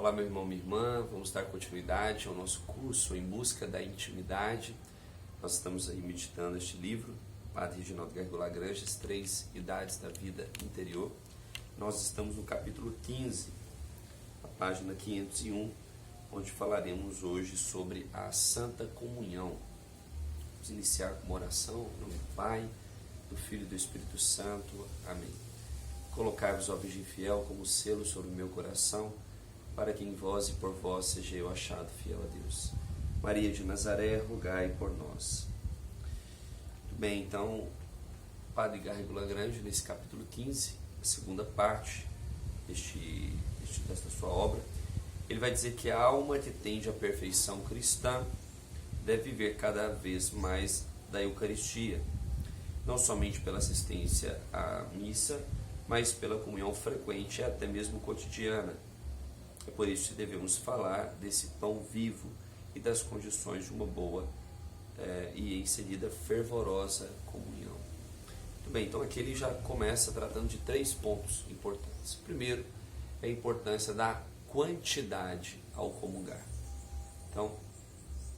Olá, meu irmão, minha irmã, vamos dar continuidade ao nosso curso Em Busca da Intimidade. Nós estamos aí meditando este livro, Padre Reginaldo Garrigou-Lagrange, As Três Idades da Vida Interior. Nós estamos no capítulo 15, a página 501, onde falaremos hoje sobre a Santa Comunhão. Vamos iniciar com uma oração, em nome do Pai, do Filho e do Espírito Santo. Amém. Colocai-vos, ó Virgem fiel, como selo sobre o meu coração, para que em vós e por vós seja eu achado fiel a Deus. Maria de Nazaré, rogai por nós. Muito bem, então, Padre Garrigou-Lagrange, nesse capítulo 15, a segunda parte desta sua obra, ele vai dizer que a alma que tende à perfeição cristã deve viver cada vez mais da Eucaristia, não somente pela assistência à missa, mas pela comunhão frequente e até mesmo cotidiana. É por isso que devemos falar desse pão vivo e das condições de uma boa e em seguida fervorosa comunhão. Muito bem, então aqui ele já começa tratando de 3 pontos importantes. Primeiro, é a importância da quantidade ao comungar. Então,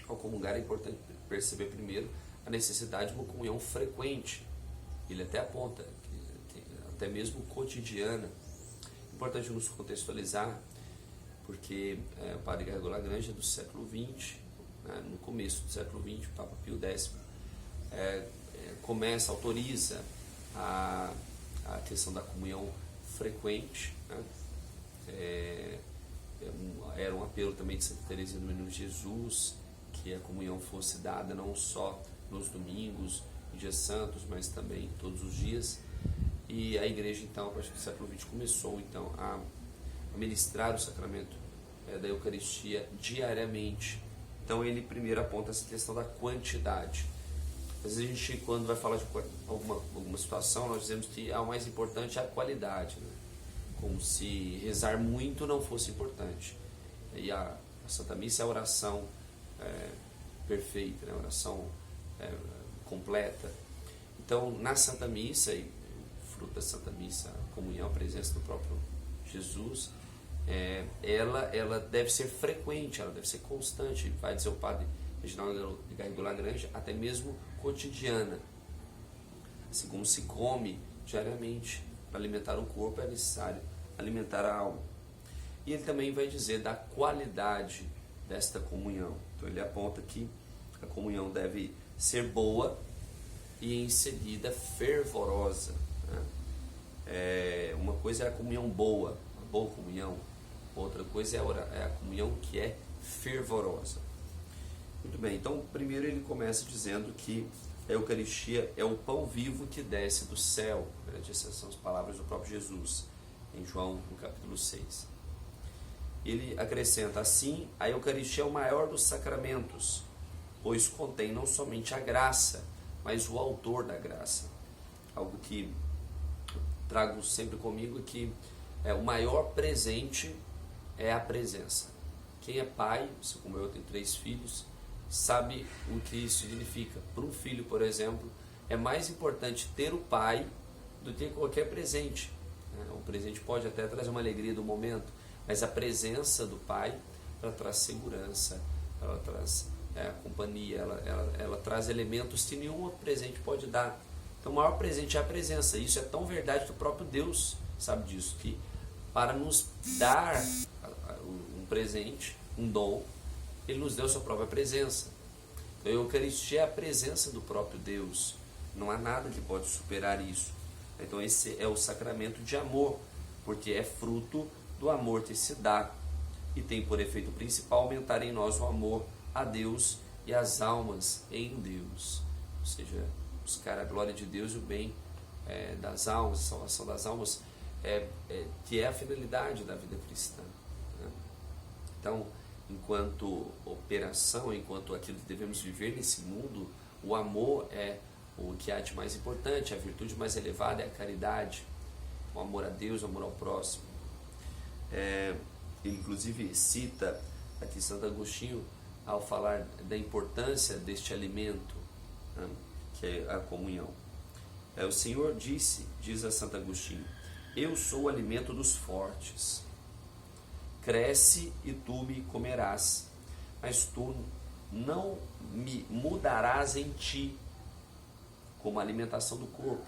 ao comungar é importante perceber primeiro a necessidade de uma comunhão frequente. Ele até aponta, até mesmo cotidiana. Importante nos contextualizar, porque o Padre Garrigou-Lagrange é do século XX, no começo do século XX, o Papa Pio X autoriza a questão da comunhão frequente, era um apelo também de Santa Teresinha do Menino Jesus, que a comunhão fosse dada não só nos domingos, em dias santos, mas também todos os dias. E a igreja, então, a partir do século XX, começou então a ministrar o sacramento da Eucaristia diariamente. Então ele primeiro aponta essa questão da quantidade. Às vezes a gente, quando vai falar de alguma situação, nós dizemos que o mais importante é a qualidade, né? Como se rezar muito não fosse importante. E a Santa Missa é a oração perfeita, né? A oração completa. Então na Santa Missa, e fruto da Santa Missa, a comunhão, a presença do próprio Jesus, ela deve ser frequente, ela deve ser constante, vai dizer o Padre Reginaldo Garrigou-Lagrange, até mesmo cotidiana. Assim como se come diariamente, para alimentar o corpo é necessário alimentar a alma. E ele também vai dizer da qualidade desta comunhão. Então ele aponta que a comunhão deve ser boa e em seguida fervorosa, né? Uma coisa é a comunhão boa, a boa comunhão. Outra coisa é a comunhão que é fervorosa. Muito bem, então primeiro ele começa dizendo que a Eucaristia é o pão vivo que desce do céu. Essas são as palavras do próprio Jesus, em João, no capítulo 6. Ele acrescenta assim: a Eucaristia é o maior dos sacramentos, pois contém não somente a graça, mas o autor da graça. Algo que trago sempre comigo, que o maior presente é a presença. Quem é pai, assim como eu tenho 3 filhos, sabe o que isso significa. Para um filho, por exemplo, é mais importante ter o pai do que qualquer presente. O presente pode até trazer uma alegria do momento, mas a presença do pai, ela traz segurança, ela traz companhia, ela traz elementos que nenhum outro presente pode dar. Então o maior presente é a presença. Isso é tão verdade que o próprio Deus sabe disso, que para nos dar um presente, um dom, Ele nos deu a sua própria presença. Então a Eucaristia é a presença do próprio Deus. Não há nada que pode superar isso. Então esse é o sacramento de amor, porque é fruto do amor que se dá e tem por efeito principal aumentar em nós o amor a Deus e as almas em Deus. Ou seja, buscar a glória de Deus e o bem das almas, a salvação das almas, que é a finalidade da vida cristã, né? Então, enquanto operação, enquanto aquilo que devemos viver nesse mundo, o amor é o que há de mais importante, a virtude mais elevada é a caridade, o amor a Deus, o amor ao próximo. Ele inclusive cita aqui Santo Agostinho ao falar da importância deste alimento, né, que é a comunhão. O Senhor disse, diz a Santo Agostinho: eu sou o alimento dos fortes. cresce e tu me comerás, mas tu não me mudarás em ti, como a alimentação do corpo.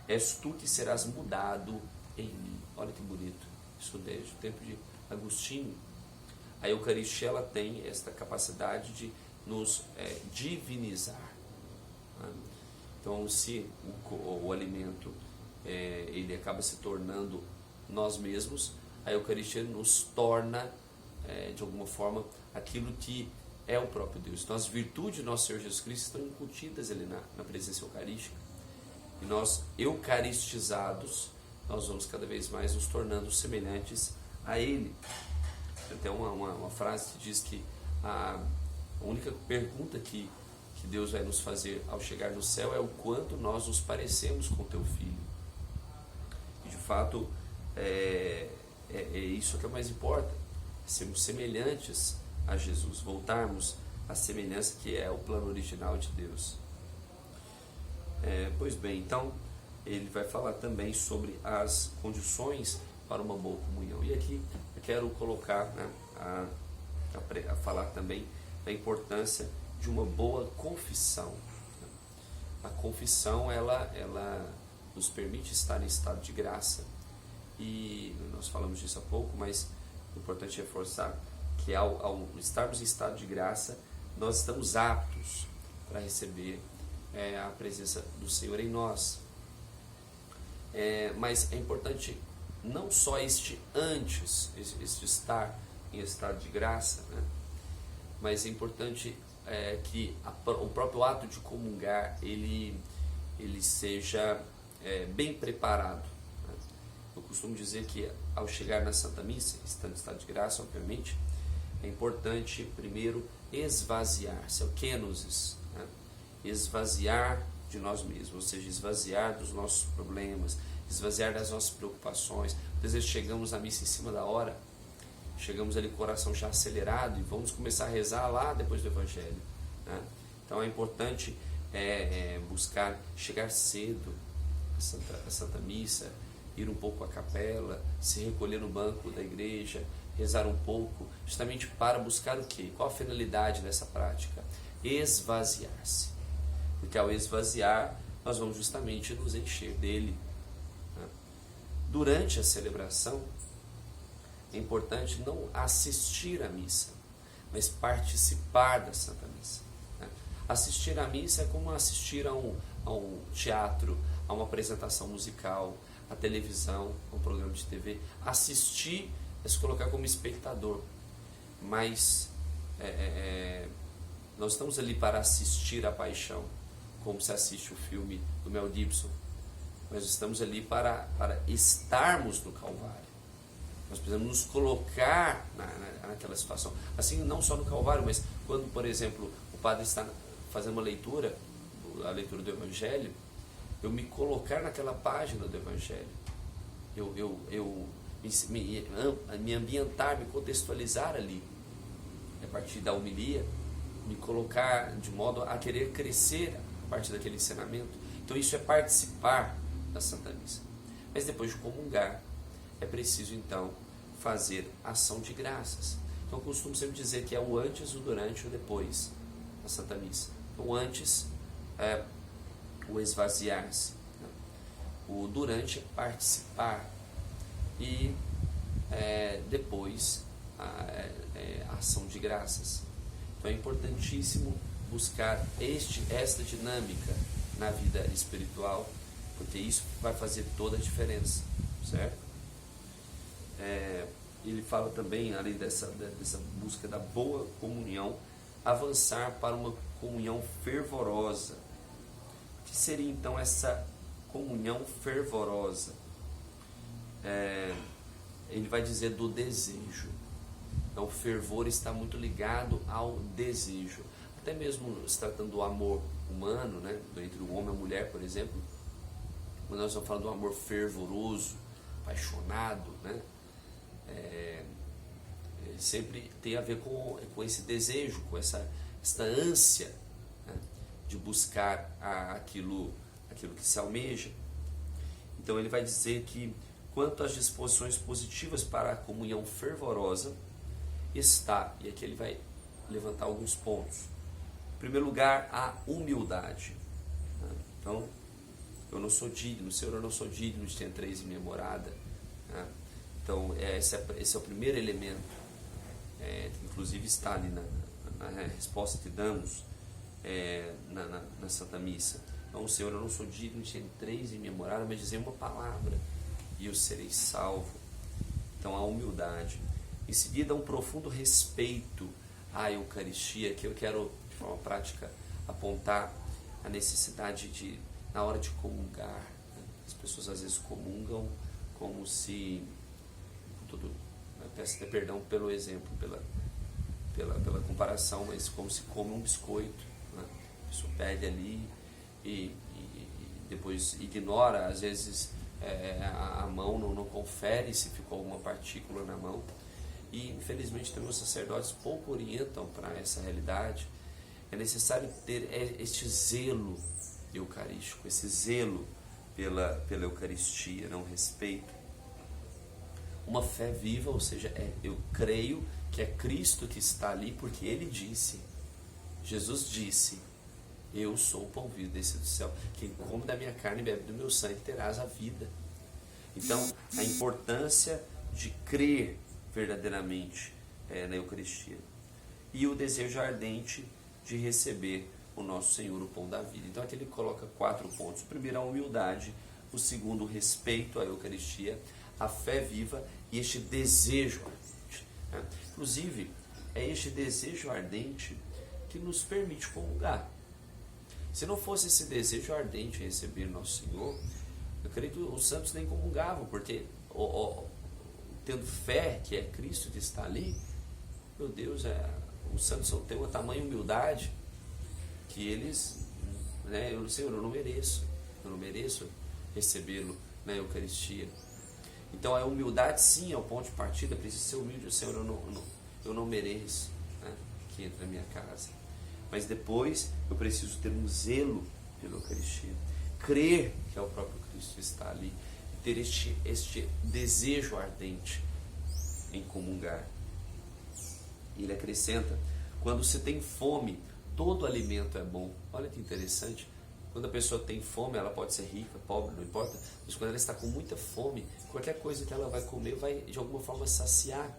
És tu que serás mudado em mim. Olha que bonito. Isso desde o tempo de Agostinho. A Eucaristia, ela tem esta capacidade de nos divinizar. Então, se o alimento ele acaba se tornando nós mesmos, a Eucaristia nos torna, de alguma forma, aquilo que é o próprio Deus. Então, as virtudes de nosso Senhor Jesus Cristo estão incutidas ali na presença eucarística. E nós, eucaristizados, nós vamos cada vez mais nos tornando semelhantes a Ele. Tem até uma frase que diz que a única pergunta que Deus vai nos fazer ao chegar no céu é o quanto nós nos parecemos com o Teu Filho. E de fato, é isso que é mais importante, sermos semelhantes a Jesus, voltarmos à semelhança que é o plano original de Deus. Pois bem, então ele vai falar também sobre as condições para uma boa comunhão. E aqui eu quero colocar, a falar também da importância de uma boa confissão. A confissão, ela nos permite estar em estado de graça. E nós falamos disso há pouco, mas é importante reforçar que ao estarmos em estado de graça, nós estamos aptos para receber a presença do Senhor em nós. Mas é importante não só este estar em estado de graça, né? Mas é importante que o próprio ato de comungar ele seja bem preparado, né? Eu costumo dizer que ao chegar na Santa Missa, estando em estado de graça, obviamente, é importante primeiro esvaziar-se, é o kenosis, né? Esvaziar de nós mesmos, ou seja, esvaziar dos nossos problemas, esvaziar das nossas preocupações. Às vezes chegamos na missa em cima da hora, chegamos ali com o coração já acelerado e vamos começar a rezar lá depois do Evangelho, né? Então é importante buscar chegar cedo à Santa Missa, ir um pouco à capela, se recolher no banco da igreja, rezar um pouco, justamente para buscar o quê? Qual a finalidade dessa prática? Esvaziar-se. Porque ao esvaziar, nós vamos justamente nos encher dele, né? Durante a celebração, é importante não assistir à missa, mas participar da Santa Missa, né? Assistir à missa é como assistir a um teatro, a uma apresentação musical, a televisão, a um programa de TV. Assistir é se colocar como espectador, mas nós estamos ali para assistir a paixão, como se assiste o filme do Mel Gibson, mas estamos ali para estarmos no Calvário. Nós precisamos nos colocar naquela situação, assim, não só no Calvário, mas quando, por exemplo, o padre está fazendo uma leitura, a leitura do Evangelho, eu me colocar naquela página do Evangelho, eu me ambientar, me contextualizar ali, a partir da homilia, me colocar de modo a querer crescer a partir daquele ensinamento. Então isso é participar da Santa Missa. Mas depois de comungar, é preciso então fazer ação de graças. Então eu costumo sempre dizer que é o antes, o durante e o depois da Santa Missa. Então o antes é o esvaziar-se, né? O durante é participar e depois a ação de graças. Então é importantíssimo buscar esta dinâmica na vida espiritual, porque isso vai fazer toda a diferença, certo? Ele fala também, além dessa busca da boa comunhão, avançar para uma comunhão fervorosa. O que seria então essa comunhão fervorosa? Ele vai dizer do desejo. Então, o fervor está muito ligado ao desejo. Até mesmo se tratando do amor humano, né, entre o homem e a mulher, por exemplo, quando nós estamos falando do amor fervoroso, apaixonado, né, sempre tem a ver com esse desejo, com esta ânsia, né, de buscar aquilo que se almeja. Então ele vai dizer que quanto às disposições positivas para a comunhão fervorosa, está, e aqui ele vai levantar alguns pontos. Em primeiro lugar, a humildade. Então, eu não sou digno, Senhor, eu não sou digno de ter três em minha morada. Então, esse é o primeiro elemento. Inclusive está ali na resposta que damos na Santa Missa. Então, Senhor, eu não sou digno de ter três em minha morada, mas dizer uma palavra e eu serei salvo. Então, a humildade. Em seguida, um profundo respeito à Eucaristia, que eu quero, de forma prática, apontar a necessidade de, na hora de comungar, as pessoas às vezes comungam como se, peço até perdão pelo exemplo, pela comparação, mas como se come um biscoito, né? A pessoa pede ali e depois ignora, às vezes a mão não confere se ficou alguma partícula na mão. E infelizmente também os sacerdotes pouco orientam para essa realidade. É necessário ter este zelo eucarístico, esse zelo pela Eucaristia, não respeito. Uma fé viva, ou seja, eu creio que é Cristo que está ali porque Ele disse, Jesus disse, eu sou o pão vivo descido do céu, quem come da minha carne e bebe do meu sangue terás a vida. Então, a importância de crer verdadeiramente na Eucaristia. E o desejo ardente de receber o nosso Senhor, o pão da vida. Então aqui ele coloca 4 pontos. O primeiro, a humildade. O segundo, o respeito à Eucaristia. A fé viva e este desejo ardente. Inclusive, é este desejo ardente que nos permite comungar. Se não fosse esse desejo ardente de receber nosso Senhor, eu creio que os santos nem comungavam, porque tendo fé que é Cristo que está ali, meu Deus, os santos têm uma tamanha humildade que eles, Senhor, eu não mereço recebê-lo na Eucaristia. Então a humildade sim é o ponto de partida, precisa ser humilde, Senhor, eu não mereço que entre na minha casa. Mas depois eu preciso ter um zelo pela Eucaristia, crer que é o próprio Cristo que está ali, ter este desejo ardente em comungar. Ele acrescenta, quando se tem fome, todo alimento é bom. Olha que interessante, quando a pessoa tem fome, ela pode ser rica, pobre, não importa, mas quando ela está com muita fome, qualquer coisa que ela vai comer vai de alguma forma saciar.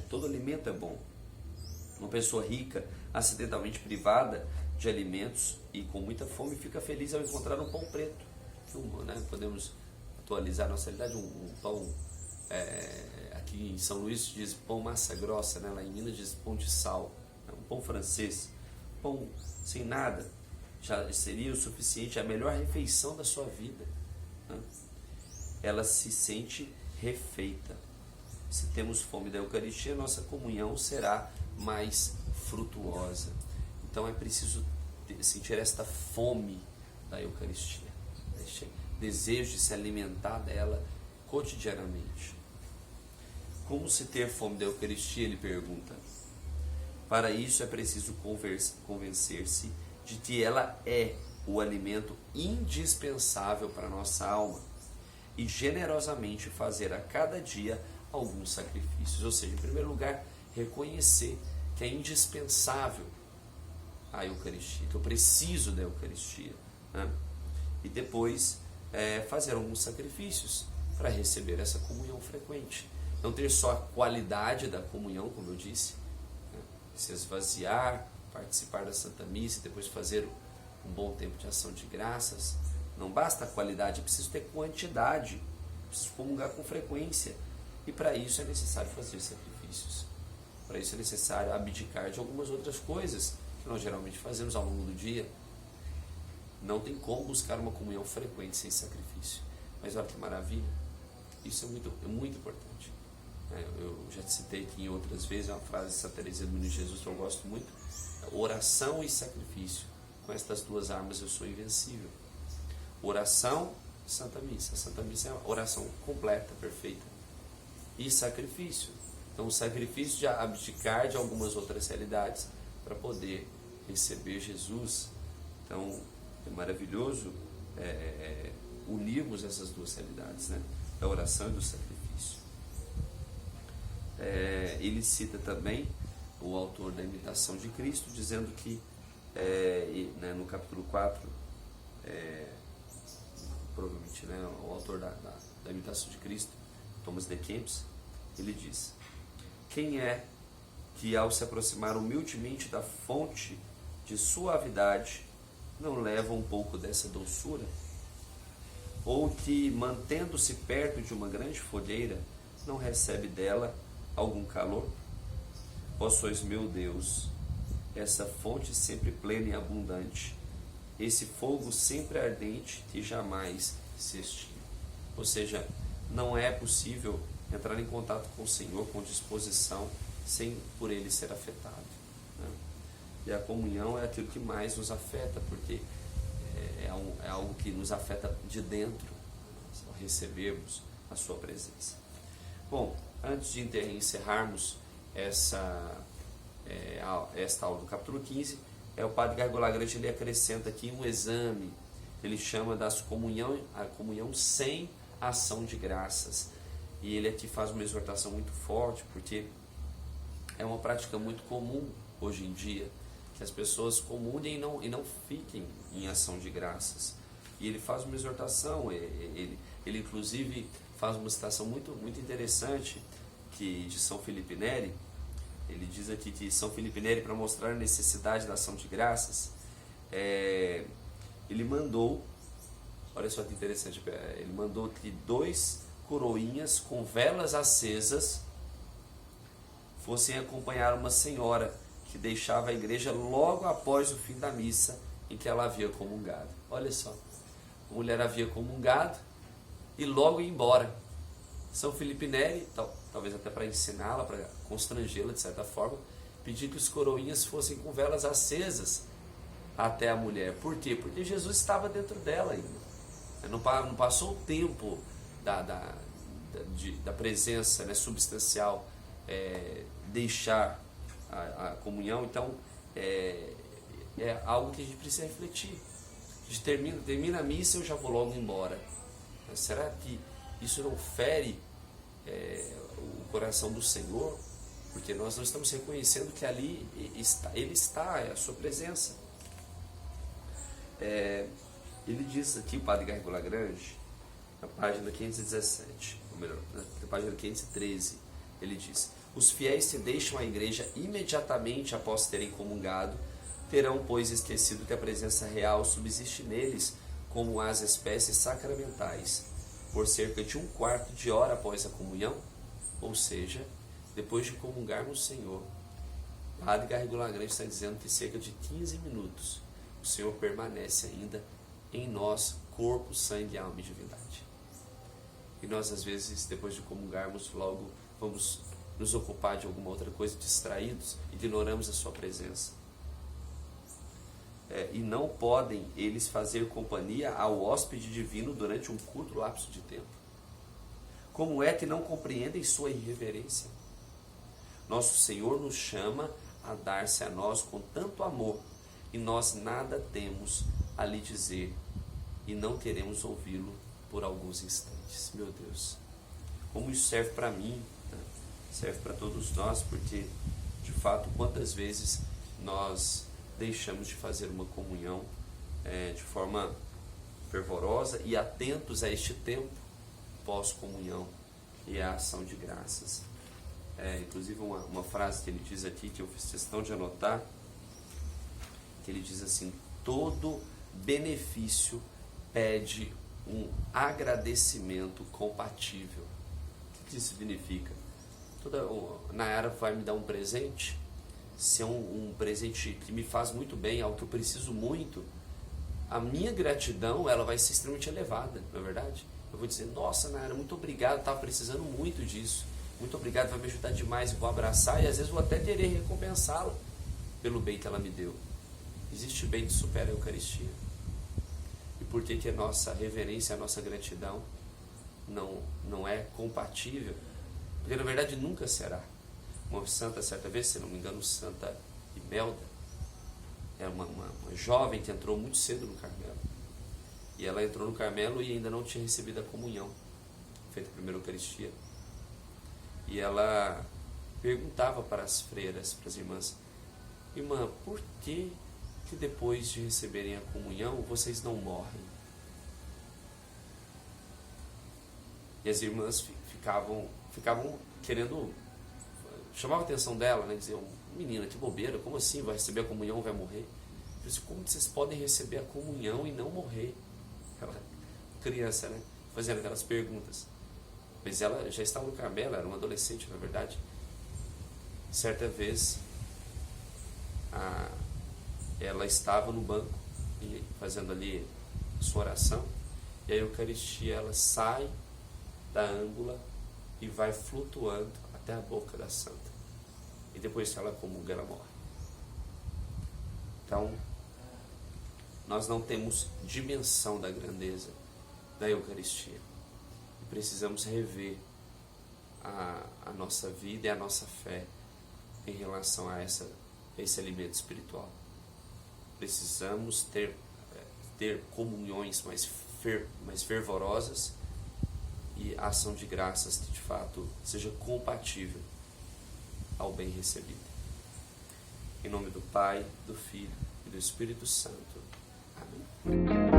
Todo alimento é bom. Uma pessoa rica, acidentalmente privada de alimentos e com muita fome, fica feliz ao encontrar um pão preto. Podemos atualizar a nossa realidade, um pão, aqui em São Luís diz pão massa grossa, lá em Minas diz pão de sal, um pão francês, pão sem nada, já seria o suficiente, a melhor refeição da sua vida. Ela se sente refeita. Se temos fome da Eucaristia, nossa comunhão será mais frutuosa. Então é preciso sentir esta fome da Eucaristia, este desejo de se alimentar dela cotidianamente. Como se ter fome da Eucaristia? Ele pergunta. Para isso é preciso convencer-se de que ela é o alimento indispensável para a nossa alma e generosamente fazer a cada dia alguns sacrifícios. Ou seja, em primeiro lugar, reconhecer que é indispensável a Eucaristia, que eu preciso da Eucaristia, e depois fazer alguns sacrifícios para receber essa comunhão frequente. Não ter só a qualidade da comunhão, como eu disse, se esvaziar, participar da Santa Missa e depois fazer um bom tempo de ação de graças. Não basta a qualidade, é preciso ter quantidade, é preciso comungar com frequência. E para isso é necessário fazer sacrifícios. Para isso é necessário abdicar de algumas outras coisas que nós geralmente fazemos ao longo do dia. Não tem como buscar uma comunhão frequente sem sacrifício. Mas olha que maravilha, isso é muito importante. Eu já te citei aqui em outras vezes uma frase de Santa Teresa do Menino Jesus que eu gosto muito: oração e sacrifício, com estas duas armas eu sou invencível. Oração, Santa Missa. A Santa Missa é a oração completa, perfeita. E sacrifício. Então o sacrifício de abdicar de algumas outras realidades para poder receber Jesus. Então é maravilhoso unirmos essas duas realidades, da oração e do sacrifício. Ele cita também o autor da Imitação de Cristo, dizendo que no capítulo 4, provavelmente o autor da Imitação de Cristo, Thomas de Kempis, ele diz: quem é que ao se aproximar humildemente da fonte de suavidade não leva um pouco dessa doçura? Ou que, mantendo-se perto de uma grande fogueira, não recebe dela algum calor? Vós sois meu Deus, essa fonte sempre plena e abundante, esse fogo sempre ardente que jamais se extingue. Ou seja, não é possível entrar em contato com o Senhor com disposição sem por ele ser afetado, né? E a comunhão é aquilo que mais nos afeta, porque é algo que nos afeta de dentro, ao recebermos a sua presença. Bom, antes de encerrarmos esta aula do capítulo 15, o Padre Gargolagrande ele acrescenta aqui um exame. Ele chama a comunhão sem ação de graças. E ele aqui faz uma exortação muito forte, porque é uma prática muito comum hoje em dia, que as pessoas comunguem e não fiquem em ação de graças. E ele faz uma exortação, ele inclusive faz uma citação muito, muito interessante de São Felipe Neri. Ele diz aqui que São Felipe Neri, para mostrar a necessidade da ação de graças, ele mandou, olha só que interessante, ele mandou que 2 coroinhas com velas acesas fossem acompanhar uma senhora que deixava a igreja logo após o fim da missa em que ela havia comungado. Olha só, a mulher havia comungado e logo ia embora. São Felipe Neri, talvez até para ensiná-la, para constrangê-la de certa forma, pediu que os coroinhas fossem com velas acesas até a mulher. Por quê? Porque Jesus estava dentro dela ainda. Não passou o tempo da presença, né, substancial, deixar a comunhão. Então é algo que a gente precisa refletir. A gente termina a missa e eu já vou logo embora. Mas será que isso não fere o coração do Senhor? Porque nós não estamos reconhecendo que ali Ele está, é a sua presença. Ele diz aqui, o Padre Gargolagrande, na página 517, ou melhor, na página 513, ele diz: os fiéis que deixam a igreja imediatamente após terem comungado terão, pois, esquecido que a presença real subsiste neles como as espécies sacramentais, por cerca de 1/4 de hora após a comunhão, ou seja, depois de comungar no Senhor. O Padre Gargolagrande está dizendo que cerca de 15 minutos o Senhor permanece ainda em nós, corpo, sangue, alma e divindade. E nós, às vezes, depois de comungarmos, logo vamos nos ocupar de alguma outra coisa, distraídos, ignoramos a sua presença. E não podem eles fazer companhia ao hóspede divino durante um curto lapso de tempo. Como é que não compreendem sua irreverência? Nosso Senhor nos chama a dar-se a nós com tanto amor, e nós nada temos a lhe dizer, e não queremos ouvi-lo por alguns instantes. Meu Deus, como isso serve para mim, né? Serve para todos nós, porque, de fato, quantas vezes nós deixamos de fazer uma comunhão de forma fervorosa e atentos a este tempo pós-comunhão e a ação de graças. Inclusive uma frase que ele diz aqui, que eu fiz questão de anotar, que ele diz assim: todo benefício pede um agradecimento compatível. O que isso significa? Nayara vai me dar um presente, se é um presente que me faz muito bem, algo que eu preciso muito, a minha gratidão ela vai ser extremamente elevada, não é verdade? Eu vou dizer: nossa, Nayara, muito obrigado, estava precisando muito disso, muito obrigado, vai me ajudar demais, eu vou abraçar e às vezes vou até querer recompensá-la pelo bem que ela me deu. Existe bem que supera a Eucaristia. E por que a nossa reverência, a nossa gratidão não é compatível? Porque na verdade nunca será. Uma santa, certa vez, se não me engano, Santa Imelda, era uma jovem que entrou muito cedo no Carmelo. E ela entrou no Carmelo e ainda não tinha recebido a comunhão. feita a primeira Eucaristia, e ela perguntava para as freiras, para as irmãs: irmã, por que depois de receberem a comunhão vocês não morrem? E as irmãs ficavam querendo, chamava a atenção dela, né? Diziam: menina, que bobeira, como assim? Vai receber a comunhão e vai morrer? Eu disse: como vocês podem receber a comunhão e não morrer? Ela, criança, né? Fazendo aquelas perguntas. Mas ela já estava no Carmelo, era uma adolescente, na verdade. Certa vez, ela estava no banco, fazendo ali sua oração, e a Eucaristia, ela sai da âmbula e vai flutuando até a boca da santa. E depois que ela comunga, ela morre. Então, nós não temos dimensão da grandeza da Eucaristia. E precisamos rever a nossa vida e a nossa fé em relação a esse alimento espiritual. Precisamos ter comunhões mais fervorosas e a ação de graças que de fato seja compatível ao bem recebido. Em nome do Pai, do Filho e do Espírito Santo. Amém.